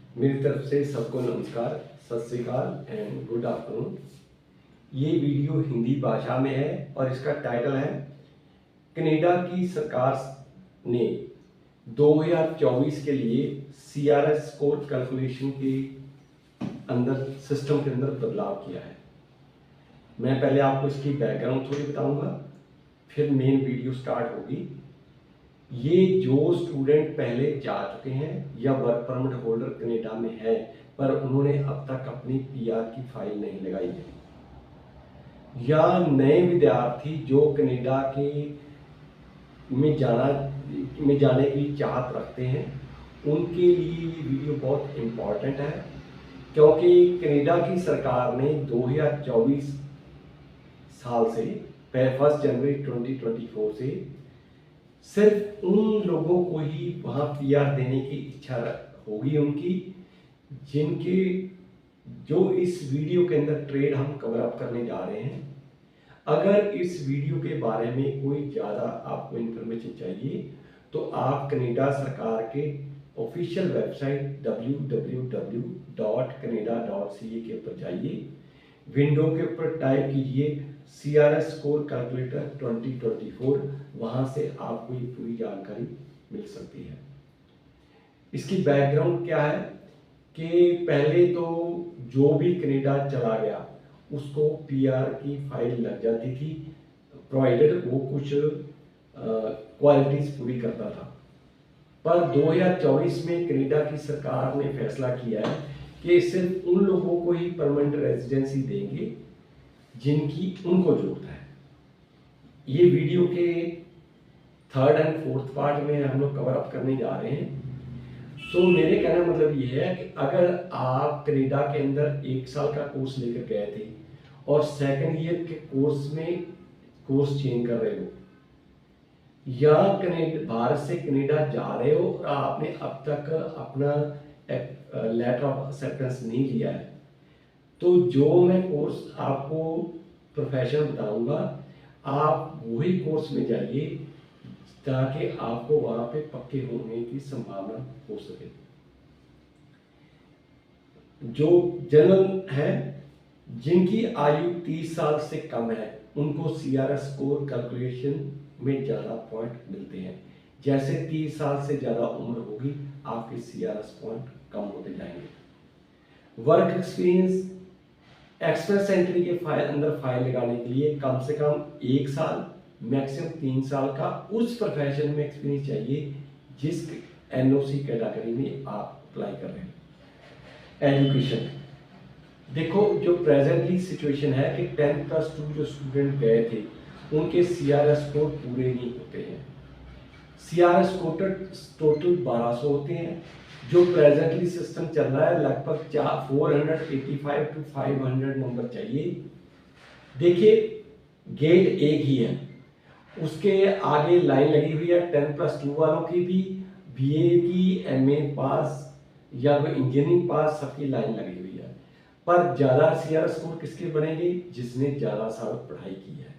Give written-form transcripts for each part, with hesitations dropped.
मेरी तरफ से सबको नमस्कार, सत श्री अकाल एंड गुड आफ्टरनून। ये वीडियो हिंदी भाषा में है और इसका टाइटल है कनाडा की सरकार ने 2024 के लिए CRS स्कोर कैलकुलेशन के अंदर सिस्टम के अंदर बदलाव किया है। मैं पहले आपको इसकी बैकग्राउंड थोड़ी बताऊंगा, फिर मेन वीडियो स्टार्ट होगी। ये जो स्टूडेंट पहले जा चुके हैं या वर्क परमिट होल्डर कनाडा में है पर उन्होंने अब तक अपनी PR की फाइल नहीं लगाई है, या नए विद्यार्थी जो कनाडा के में जाने की चाहत रखते हैं, उनके लिए ये वीडियो बहुत इम्पॉर्टेंट है। क्योंकि कनाडा की सरकार ने 2024 साल से 1 जनवरी 2024 से सिर्फ उन लोगों को ही वहाँ PR देने की इच्छा होगी उनकी, जिनके जो इस वीडियो के अंदर ट्रेड हम कवर अप करने जा रहे हैं। अगर इस वीडियो के बारे में कोई ज़्यादा आपको इन्फॉर्मेशन चाहिए तो आप कनाडा सरकार के ऑफिशियल वेबसाइट www.canada.ca के ऊपर जाइए, विंडो के ऊपर टाइप कीजिए CRS स्कोर कैलकुलेटर 2024, वहाँ से आपको ये पूरी जानकारी मिल सकती है। इसकी बैकग्राउंड क्या है कि पहले तो जो भी कनाडा चला गया उसको PR की फाइल लग जाती थी, प्रोवाइडेड वो कुछ क्वालिटीज पूरी करता था। पर 2024 में कनाडा की सरकार ने फैसला किया है कि सिर्फ उन लोगों को ही परमानेंट रेजिडेंसी देंगे जिनकी उनको जरूरत है। ये वीडियो के 3rd एंड 4th पार्ट में हम लोग कवर अप करने जा रहे हैं। तो मेरे कहने का मतलब ये है कि अगर आप कनाडा के अंदर 1 साल का कोर्स लेकर गए थे और 2nd ईयर के कोर्स में कोर्स चेंज कर रहे हो, या भारत से कनाडा जा रहे हो और आपने अब तक अपना लेटर ऑफ एक्सेप्टेंस नहीं लिया है, तो जो मैं कोर्स आपको प्रोफेशन बताऊंगा आप वही कोर्स में जाइए ताकि आपको वहां पे पक्के होने की संभावना हो सके। जो जनरल है जिनकी आयु 30 साल से कम है उनको CRS स्कोर कैलकुलेशन में ज़्यादा पॉइंट मिलते हैं। जैसे 30 साल से ज़्यादा उम्र होगी आपके CRS पॉइंट कम होते जाएंगे। वर्क एक्सपीरियंस एक्सप्रेस एंट्री के अंदर फाइल लगाने के लिए कम से कम 1 साल मैक्सिमम 3 साल का उस प्रोफेशन में एक्सपीरियंस चाहिए जिस NOC कैटेगरी में आप अप्लाई कर रहे हैं। एजुकेशन देखो, जो प्रेजेंटली सिचुएशन है कि 10+2 जो स्टूडेंट गए थे उनके CRS स्कोर पूरे नहीं होते हैं। CRS स्कोर टोटल 1200 होते हैं। जो प्रेजेंटली सिस्टम चल रहा है लगभग 485 to 500 नंबर चाहिए। देखिए, गेट एक ही है, उसके आगे लाइन लगी हुई है 10+2 वालों की भी, BA की, MA पास या इंजीनियरिंग पास, सबकी लाइन लगी हुई है। पर ज़्यादा CRS स्कोर किसके बनेंगे? जिसने ज़्यादा साल पढ़ाई की है।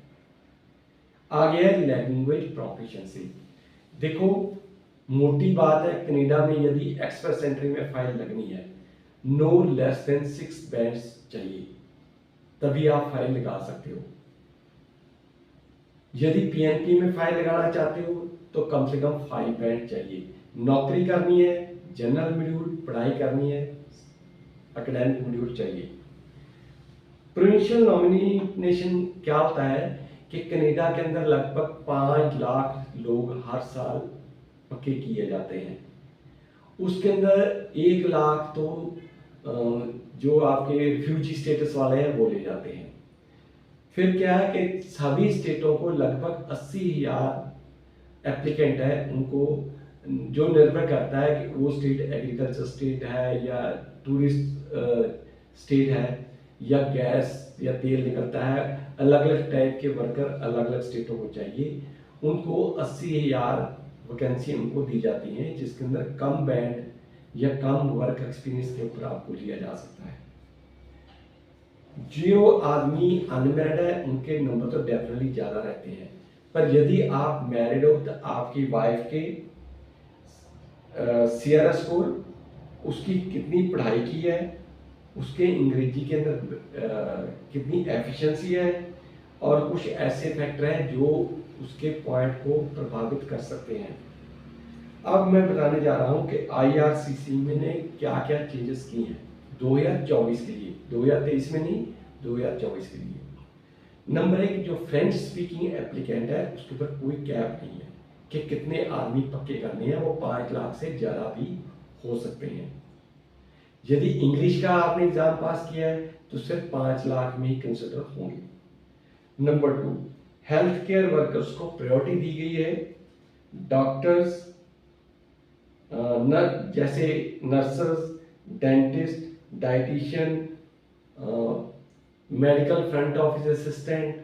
आगे है लैंग्वेज प्रोफिशिएंसी। देखो, मोटी बात है, कनाडा में यदि एक्सप्रेस एंट्री में फाइल लगनी है नो लेस देन 6 बैंड्स चाहिए, तभी आप फाइल लगा सकते हो। यदि PNP में फाइल लगाना चाहते हो तो कम से कम 5 बैंड चाहिए। नौकरी करनी है, जनरल मॉड्यूल पढ़ाई करनी है, एकेडमिक मॉड्यूल चाहिए। प्रोविंशियल नॉमिनेशन क्या होता है कि कनाडा के अंदर लगभग 5 लाख लोग हर साल पक्के किए जाते हैं। उसके अंदर 1 लाख तो जो आपके रिफ्यूजी स्टेटस वाले हैं वो ले जाते हैं। फिर क्या है कि सभी स्टेटों को लगभग 80,000 एप्लीकेंट है, उनको जो निर्भर करता है कि वो स्टेट एग्रीकल्चर स्टेट है या टूरिस्ट स्टेट है या गैस या तेल निकलता है। अलग अलग टाइप के वर्कर अलग अलग स्टेटों को चाहिए। उनको 80,000 वैकेंसी उनको दी जाती हैं, जिसके अंदर कम बैंड या कम वर्क एक्सपीरियंस के ऊपर आपको लिया जा सकता है। जो आदमी अनमैरिड है उनके नंबर तो डेफिनेटली ज़्यादा रहते हैं, पर यदि आप मैरिड हो तो आपकी वाइफ के CRS स्कोर उसकी कितनी पढ़ाई की है, उसके अंग्रेजी के अंदर कितनी एफिशिएंसी है, और कुछ ऐसे फैक्टर हैं जो उसके पॉइंट को प्रभावित कर सकते हैं। अब मैं बताने जा रहा हूं कि आईआरसीसी में ने क्या क्या चेंजेस किए हैं 2024 के लिए, 2023 में नहीं, 2024 के लिए। नंबर एक, जो फ्रेंच स्पीकिंग एप्लीकेंट है उसके ऊपर कोई कैप नहीं है कि कितने आदमी पक्के करने हैं, वो 5 लाख से ज़्यादा भी हो सकते हैं। यदि इंग्लिश का आपने एग्जाम पास किया है तो सिर्फ 5 लाख में ही कंसिडर होंगे। नंबर 2, हेल्थ केयर वर्कर्स को प्रायोरिटी दी गई है। डॉक्टर्स, जैसे nurses, dentist, dietitian, medical front office assistant,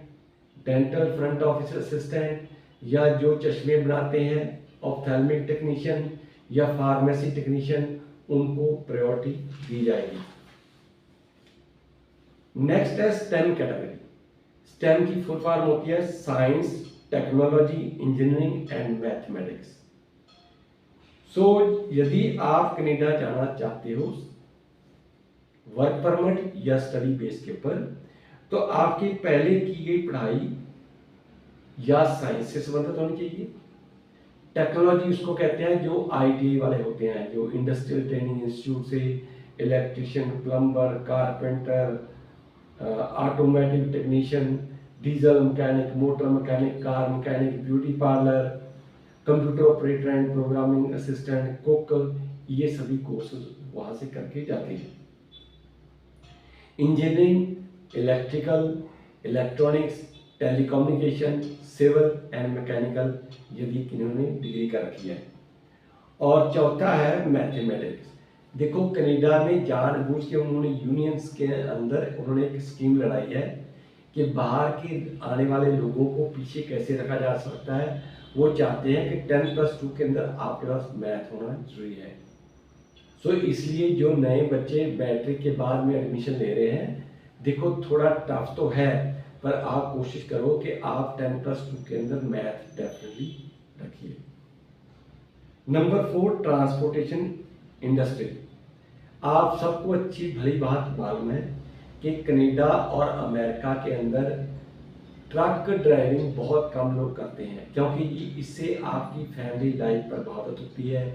dental front office assistant, या जो चश्मे बनाते हैं ऑप्थेल्मिक टेक्नीशियन या फार्मेसी टेक्नीशियन, उनको प्रायोरिटी दी जाएगी। नेक्स्ट है स्टेम कैटेगरी। स्टेम की फुल फॉर्म होती है science, technology, engineering and mathematics. So यदि आप कनाडा जाना चाहते हो वर्क परमिट या स्टडी बेस के ऊपर, तो आपकी पहले की गई पढ़ाई या साइंस से संबंधित होनी चाहिए। टेक्नोलॉजी उसको कहते हैं जो आईटीआई वाले होते हैं, जो इंडस्ट्रियल ट्रेनिंग इंस्टीट्यूट से electrician, plumber, carpenter, automatic technician, diesel mechanic, motor mechanic, car mechanic, beauty parlour, computer operator and programming assistant, cook, ये सभी कोर्सेज वहाँ से करके जाते हैं। Engineering, electrical, electronics, telecommunication, civil and mechanical, यदि इन्होंने डिग्री कर रखी है। और चौथा है मैथमेटिक्स। देखो कनाडा में जानबूझ के उन्होंने यूनियंस के अंदर उन्होंने एक स्कीम लगाई है कि बाहर के आने वाले लोगों को पीछे कैसे रखा जा सकता है। वो चाहते हैं कि 10+2 के अंदर आपके पास मैथ होना जरूरी है। सो इसलिए जो नए बच्चे मैट्रिक के बाद में एडमिशन ले रहे हैं, देखो थोड़ा टफ तो है, पर आप कोशिश करो कि आप 10+2 के अंदर मैथ डेफिनेटली रखिए। Number 4, transportation industry. आप सबको अच्छी भली बात मालूम है कि कनाडा और अमेरिका के अंदर ट्रक ड्राइविंग बहुत कम लोग करते हैं, क्योंकि इससे आपकी फैमिली लाइफ प्रभावित होती है।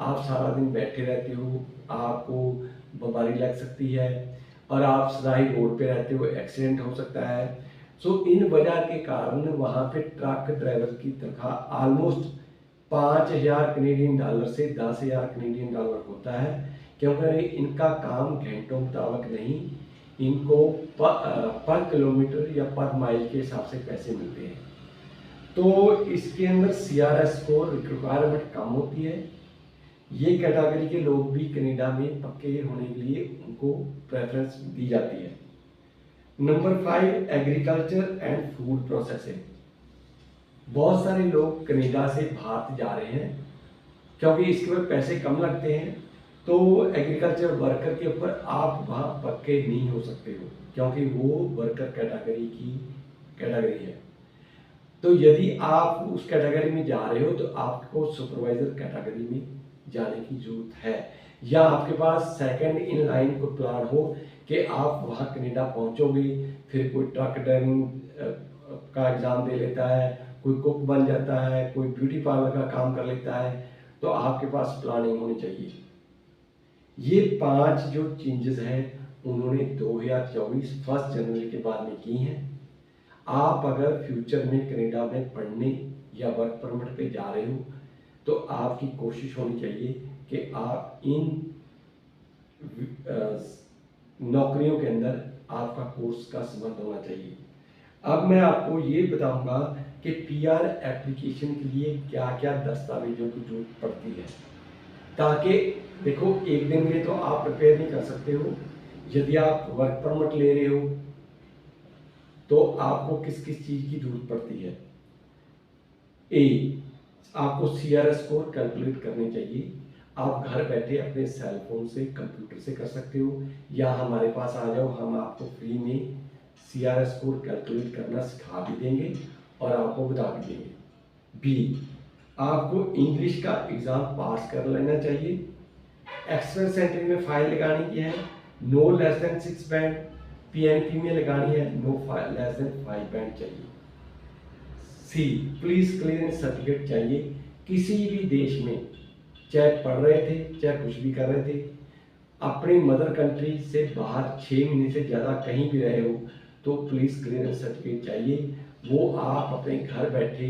आप सारा दिन बैठे रहते हो, आपको बीमारी लग सकती है, और आप सराही रोड पे रहते हो, एक्सीडेंट हो सकता है। सो इन वजह के कारण वहाँ पे ट्रक ड्राइवर की तनख्वाह ऑलमोस्ट 5,000 कनेडियन डॉलर से 10,000 कनेडियन डॉलर होता है, क्योंकि इनका काम घंटों मुताबिक नहीं, इनको पर किलोमीटर या पर माइल के हिसाब से पैसे मिलते हैं। तो इसके अंदर CRS को रिक्वायरमेंट कम होती है। ये कैटेगरी के लोग भी कनाडा में पक्के होने के लिए उनको प्रेफरेंस दी जाती है। Number 5, agriculture and food processing. बहुत सारे लोग कनाडा से भारत जा रहे हैं क्योंकि इसके ऊपर पैसे कम लगते हैं। तो एग्रीकल्चर वर्कर के ऊपर आप वहाँ पक्के नहीं हो सकते हो, क्योंकि वो वर्कर कैटेगरी है। तो यदि आप उस कैटेगरी में जा रहे हो तो आपको सुपरवाइजर कैटेगरी में जाने की जरूरत है, या आपके पास सेकंड इन लाइन को प्लान हो कि आप वहाँ कनाडा पहुँचोगे, फिर कोई ट्रक ड्राइविंग का एग्ज़ाम दे लेता है, कोई कुक बन जाता है, कोई ब्यूटी पार्लर का काम कर लेता है, तो आपके पास प्लानिंग होनी चाहिए। ये 5 जो चेंजेस हैं उन्होंने 2024 1 जनवरी के बाद में की हैं। आप अगर फ्यूचर में कनाडा में पढ़ने या वर्क परमिट पे जा रहे हो तो आपकी कोशिश होनी चाहिए कि आप इन नौकरियों के अंदर आपका कोर्स का संबंध होना चाहिए। अब मैं आपको ये बताऊंगा कि PR एप्लीकेशन के लिए क्या क्या दस्तावेजों की जरूरत पड़ती है, ताकि देखो एक दिन में तो आप प्रिपेयर नहीं कर सकते हो। यदि आप वर्क परमिट ले रहे हो तो आपको किस किस चीज़ की जरूरत पड़ती है। आपको CRS स्कोर कैलकुलेट करने चाहिए। आप घर बैठे अपने सेल फोन से, कंप्यूटर से कर सकते हो, या हमारे पास आ जाओ, हम आपको फ्री में CRS स्कोर कैलकुलेट करना सिखा भी देंगे और आपको बता भी देंगे। आपको इंग्लिश का एग्ज़ाम पास कर लेना चाहिए। एक्सप्रेस एंट्री में फाइल लगानी की है, no less than 6 band, PNP में लगानी है, नो लेस देन 5 बैंड चाहिए। सी, पुलिस क्लियरेंस सर्टिफिकेट चाहिए। किसी भी देश में चाहे पढ़ रहे थे चाहे कुछ भी कर रहे थे, अपनी मदर कंट्री से बाहर 6 महीने से ज़्यादा कहीं भी रहे हो तो पुलिस क्लियरेंस सर्टिफिकेट चाहिए। वो आप अपने घर बैठे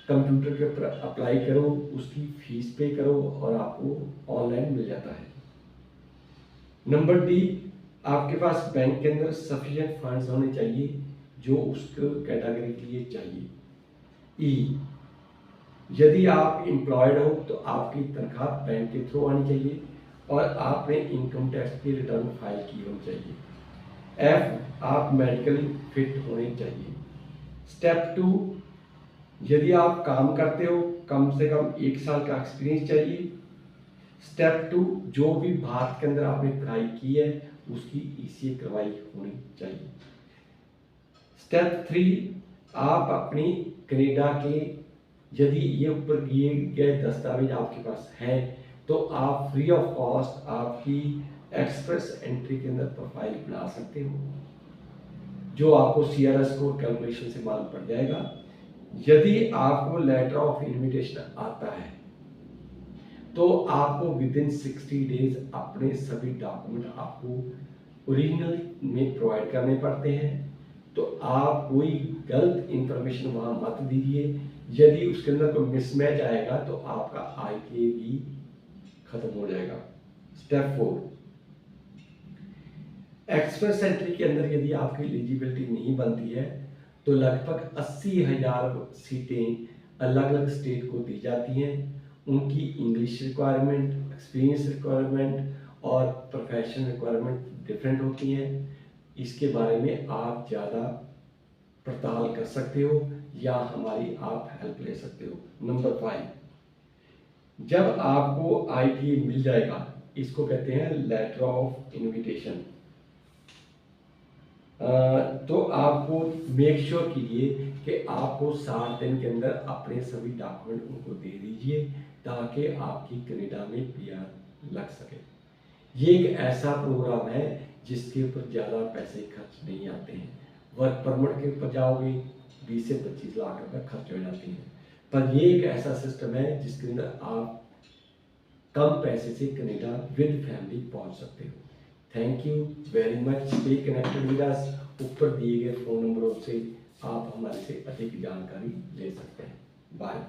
कंप्यूटर के ऊपर अप्लाई करो, उसकी फीस पे करो और आपको ऑनलाइन मिल जाता है। नंबर डी, आपके पास बैंक के अंदर सफिशिएंट फंड्स होने चाहिए जो उसको कैटेगरी के लिए चाहिए। ई, यदि आप एम्प्लॉयड हो तो आपकी तनख्वाह बैंक के थ्रू आनी चाहिए और आपने इनकम टैक्स की रिटर्न फाइल की होनी चाहिए। एफ, आप मेडिकली फिट होने चाहिए। स्टेप 2, यदि आप काम करते हो कम से कम 1 साल का एक्सपीरियंस चाहिए। स्टेप 2, जो भी भारत के अंदर आपने पढ़ाई की है उसकी ईसीए करवाई होनी चाहिए। स्टेप 3, आप अपनी कनाडा के यदि ये ऊपर दिए गए दस्तावेज आपके पास हैं तो आप फ्री ऑफ कॉस्ट आपकी एक्सप्रेस एंट्री के अंदर प्रोफाइल बना सकते हो, जो आपको सीआरएस कोड कैलकुलेशन से मालूम पड़ जाएगा। यदि आपको लेटर ऑफ इनविटेशन आता है तो आपको विद इन 60 डेज अपने सभी डॉक्यूमेंट आपको ओरिजिनल में प्रोवाइड करने पड़ते हैं। तो आप कोई गलत इंफॉर्मेशन वहां मत दीजिए। यदि उसके अंदर कोई मिसमैच आएगा तो आपका आईटीए भी खत्म हो जाएगा। स्टेप 4, एक्सप्रेस एंट्री के अंदर यदि आपकी एलिजिबिलिटी नहीं बनती है तो लगभग 80,000 सीटें अलग अलग स्टेट को दी जाती हैं। उनकी इंग्लिश रिक्वायरमेंट, एक्सपीरियंस रिक्वायरमेंट और प्रोफेशन रिक्वायरमेंट डिफरेंट होती हैं। इसके बारे में आप ज़्यादा पड़ताल कर सकते हो या हमारी आप हेल्प ले सकते हो। नंबर 5, जब आपको आईटीए मिल जाएगा, इसको कहते हैं लेटर ऑफ इनविटेशन, तो आपको मेक श्योर कीजिए कि आपको 60 दिन के अंदर अपने सभी डॉक्यूमेंट उनको दे दीजिए ताकि आपकी कनाडा में पीआर लग सके। ये एक ऐसा प्रोग्राम है जिसके ऊपर ज़्यादा पैसे खर्च नहीं आते हैं। वर्क परमिट के ऊपर जाओगे 20 से 25 लाख रुपए खर्च हो जाती हैं, पर ये एक ऐसा सिस्टम है जिसके अंदर आप कम पैसे से कनाडा विद फैमिली पहुंच सकते हो। Thank you very much. Stay connected with us. ऊपर दिए गए फ़ोन नंबरों से आप हमारे से अधिक जानकारी ले सकते हैं। बाय।